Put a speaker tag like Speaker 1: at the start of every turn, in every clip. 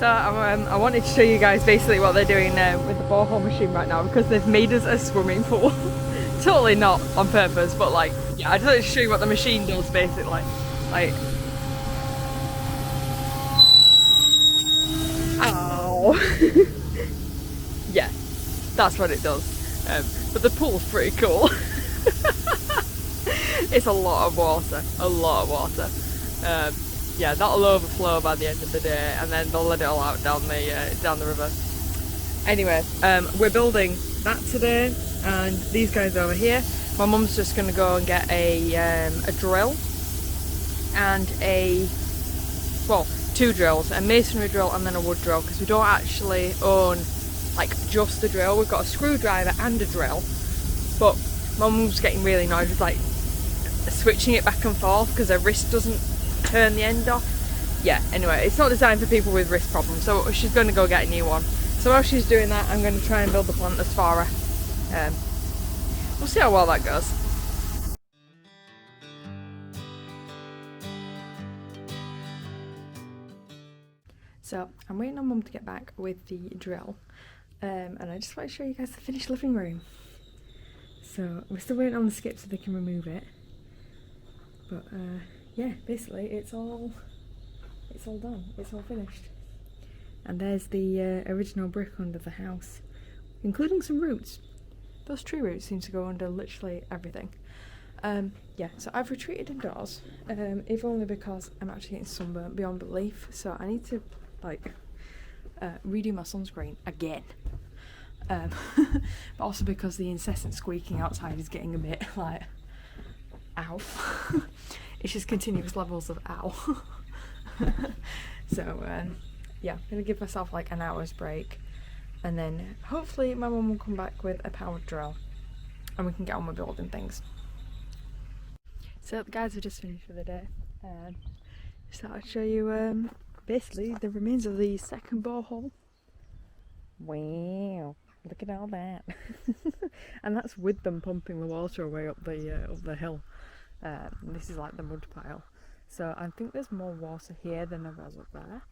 Speaker 1: So I wanted to show you guys basically what they're doing with the borehole machine right now, because they've made us a swimming pool. Totally not on purpose, but like, yeah, I just wanted to show you what the machine does basically. Like, ow. Yeah, that's what it does. But the pool's pretty cool. It's a lot of water, a lot of water. Yeah, that'll overflow by the end of the day, and then they'll let it all out down the river. Anyway, we're building that today, and these guys over here. My mum's just going to go and get a drill and two drills, a masonry drill and then a wood drill, because we don't actually own like just the drill. We've got a screwdriver and a drill, but my mum's getting really annoyed with like switching it back and forth because her wrist doesn't turn the end off. Yeah, anyway, it's not designed for people with wrist problems, so she's going to go get a new one. So while she's doing that, I'm going to try and build the planters for her. We'll see how well that goes. So I'm waiting on Mum to get back with the drill, and I just want to show you guys the finished living room. So we're still waiting on the skip so they can remove it, but yeah, basically it's all done, it's all finished. And there's the original brick under the house, including some roots. Those tree roots seem to go under literally everything. Yeah, so I've retreated indoors, if only because I'm actually getting sunburnt beyond belief, so I need to like redo my sunscreen again. But also because the incessant squeaking outside is getting a bit like, ow. It's just continuous levels of ow. So yeah, I'm gonna give myself like an hour's break, and then hopefully my mum will come back with a powered drill and we can get on with building things. So the guys are just finished for the day, and just thought I'd show you basically the remains of the second borehole. Wow, look at all that. And that's with them pumping the water away up the hill. This is like the mud pile, so I think there's more water here than there was up there.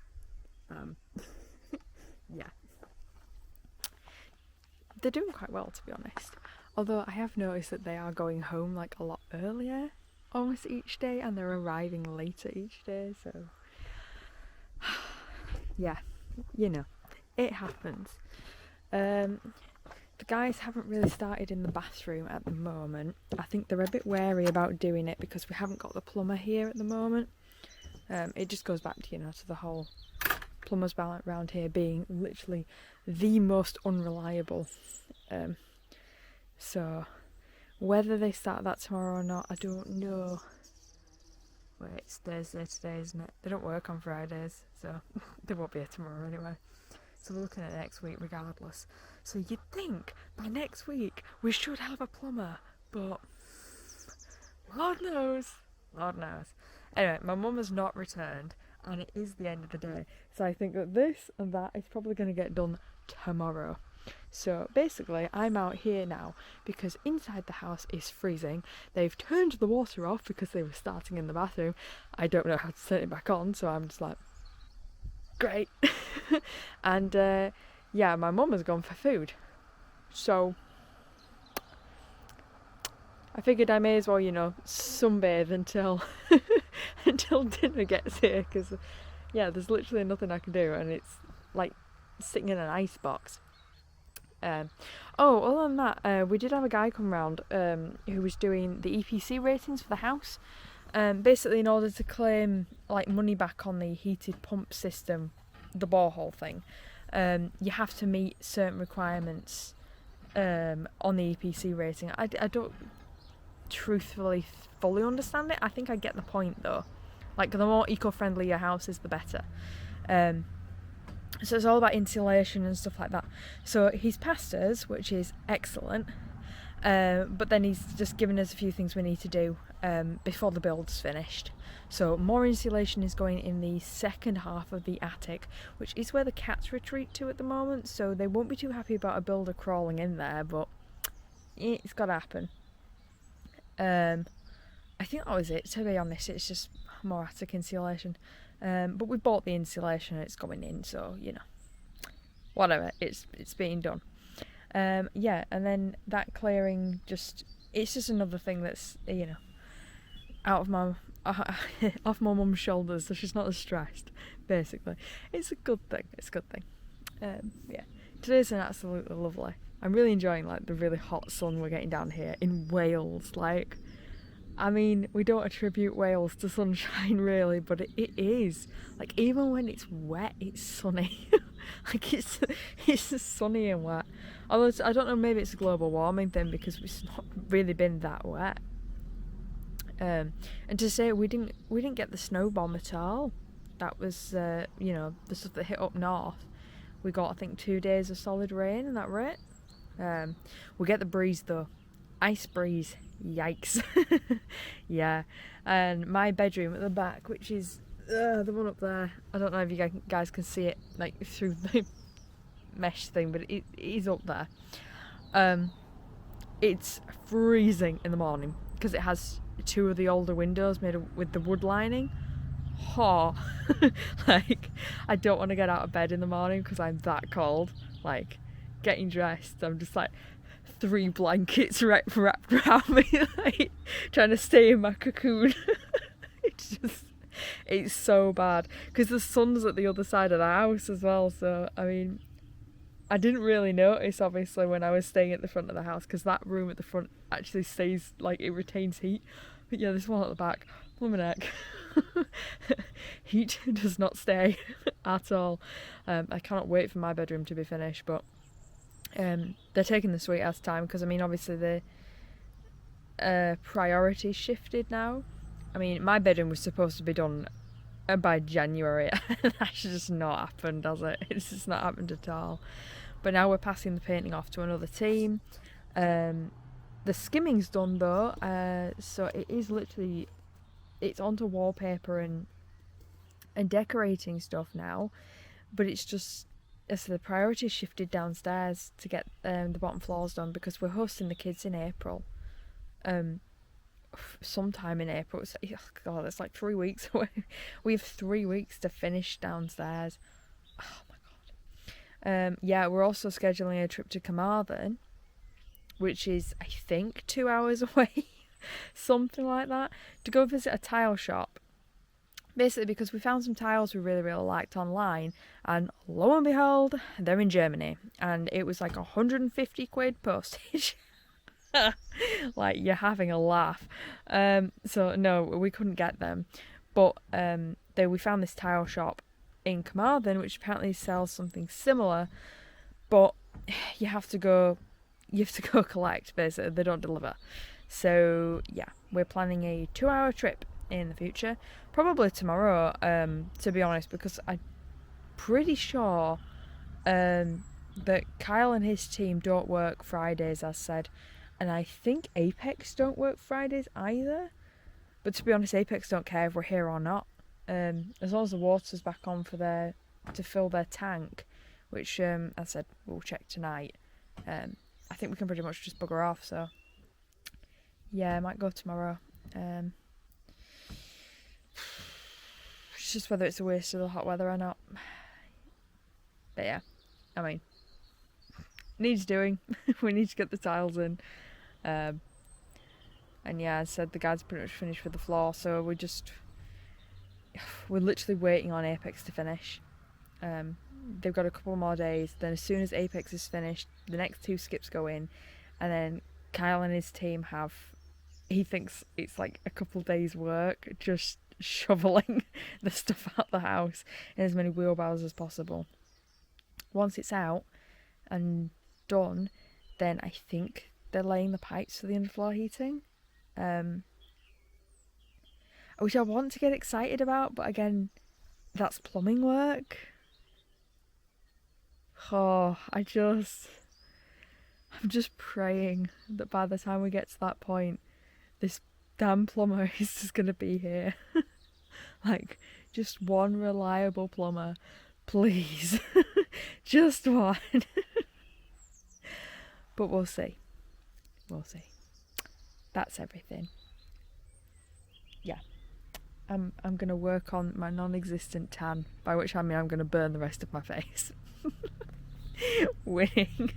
Speaker 1: Yeah, they're doing quite well, to be honest, although I have noticed that they are going home like a lot earlier almost each day, and they're arriving later each day, so yeah, you know, it happens. The guys haven't really started in the bathroom at the moment. I think they're a bit wary about doing it because we haven't got the plumber here at the moment. It just goes back to, you know, to the whole plumbers around here being literally the most unreliable. So whether they start that tomorrow or not, I don't know. Wait, it's Thursday today, isn't it? They don't work on Fridays, so they won't be here tomorrow anyway. So we're looking at next week regardless. So you'd think by next week we should have a plumber, but Lord knows, Lord knows. Anyway, my mum has not returned, and it is the end of the day, so I think that this and that is probably going to get done tomorrow. So basically I'm out here now because inside the house is freezing. They've turned the water off because they were starting in the bathroom. I don't know how to turn it back on, so I'm just like, great. And yeah, my mum has gone for food, so I figured I may as well, you know, sunbathe until until dinner gets here, because yeah, there's literally nothing I can do, and it's like sitting in an ice box. Oh, other than that, we did have a guy come round who was doing the EPC ratings for the house. Basically, in order to claim like money back on the heated pump system, the borehole thing, you have to meet certain requirements on the EPC rating. I don't truthfully fully understand it. I think I get the point though. Like, the more eco-friendly your house is, the better. So it's all about insulation and stuff like that. So he's passed us, which is excellent. But then he's just given us a few things we need to do before the build's finished. So more insulation is going in the second half of the attic, which is where the cats retreat to at the moment. So they won't be too happy about a builder crawling in there, but it's got to happen. I think that was it. To be honest, it's just more attic insulation. But we bought the insulation and it's going in, so whatever, it's being done. Yeah, and then that clearing it's just another thing that's out of my off my mum's shoulders, so she's not as stressed. Basically, it's a good thing. Yeah, today's been absolutely lovely. I'm really enjoying the really hot sun we're getting down here in Wales. I mean, we don't attribute Wales to sunshine really, but it is. Even when it's wet, it's sunny. It's sunny and wet. Although I don't know, maybe it's a global warming thing because it's not really been that wet. And to say we didn't get the snow bomb at all. That was the stuff that hit up north. We got, I think, 2 days of solid rain and that were it. We get the breeze though. Ice breeze. Yikes. Yeah. And my bedroom at the back, which is the one up there, I don't know if you guys can see it through the mesh thing, but it is up there. It's freezing in the morning because it has 2 of the older windows made with the wood lining. Oh, I don't want to get out of bed in the morning because I'm that cold. Getting dressed, I'm just 3 blankets wrapped around me, trying to stay in my cocoon. It's so bad because the sun's at the other side of the house as well. So I mean, I didn't really notice obviously when I was staying at the front of the house because that room at the front actually stays it retains heat. But yeah, this one at the back, my neck. Heat does not stay at all. I cannot wait for my bedroom to be finished, but they're taking the sweet ass time because I mean obviously the priority shifted now. I mean my bedroom was supposed to be done by January and that's just not happened, has it? It's just not happened at all. But now we're passing the painting off to another team. The skimming's done though, so it is literally, it's onto wallpaper and decorating stuff now, but it's just, so the priority shifted downstairs to get the bottom floors done because we're hosting the kids in April. Sometime in April. It's 3 weeks away. We have 3 weeks to finish downstairs. Oh my god. Yeah, we're also scheduling a trip to Carmarthen, which is I think 2 hours away, something like that, to go visit a tile shop. Basically because we found some tiles we really liked online, and lo and behold, they're in Germany, and it was 150 quid postage. You're having a laugh. So no, we couldn't get them, but we found this tile shop in Carmarthen which apparently sells something similar, but you have to go collect. Basically they don't deliver. So yeah, we're planning a 2-hour trip in the future, probably tomorrow, to be honest, because I'm pretty sure that Kyle and his team don't work Fridays as said, and I think Apex don't work Fridays either. But to be honest, Apex don't care if we're here or not. As long as the water's back on to fill their tank, which as I said, we'll check tonight. I think we can pretty much just bugger off. So yeah, I might go tomorrow. It's just whether it's a waste of the hot weather or not. But yeah, I mean, needs doing. We need to get the tiles in. And yeah, as I said, the guys pretty much finished with the floor, so we're literally waiting on Apex to finish. They've got a couple more days, then as soon as Apex is finished, the next 2 skips go in, and then Kyle and his team he thinks it's a couple days work just shoveling the stuff out the house in as many wheelbarrows as possible. Once it's out and done, then I think they're laying the pipes for the underfloor heating, which I want to get excited about, but again, that's plumbing work. Oh, I'm just praying that by the time we get to that point, this damn plumber is just gonna be here. Just one reliable plumber, please. Just one. But we'll see. That's everything. Yeah. I'm gonna work on my non-existent tan, by which I mean I'm gonna burn the rest of my face. Winning.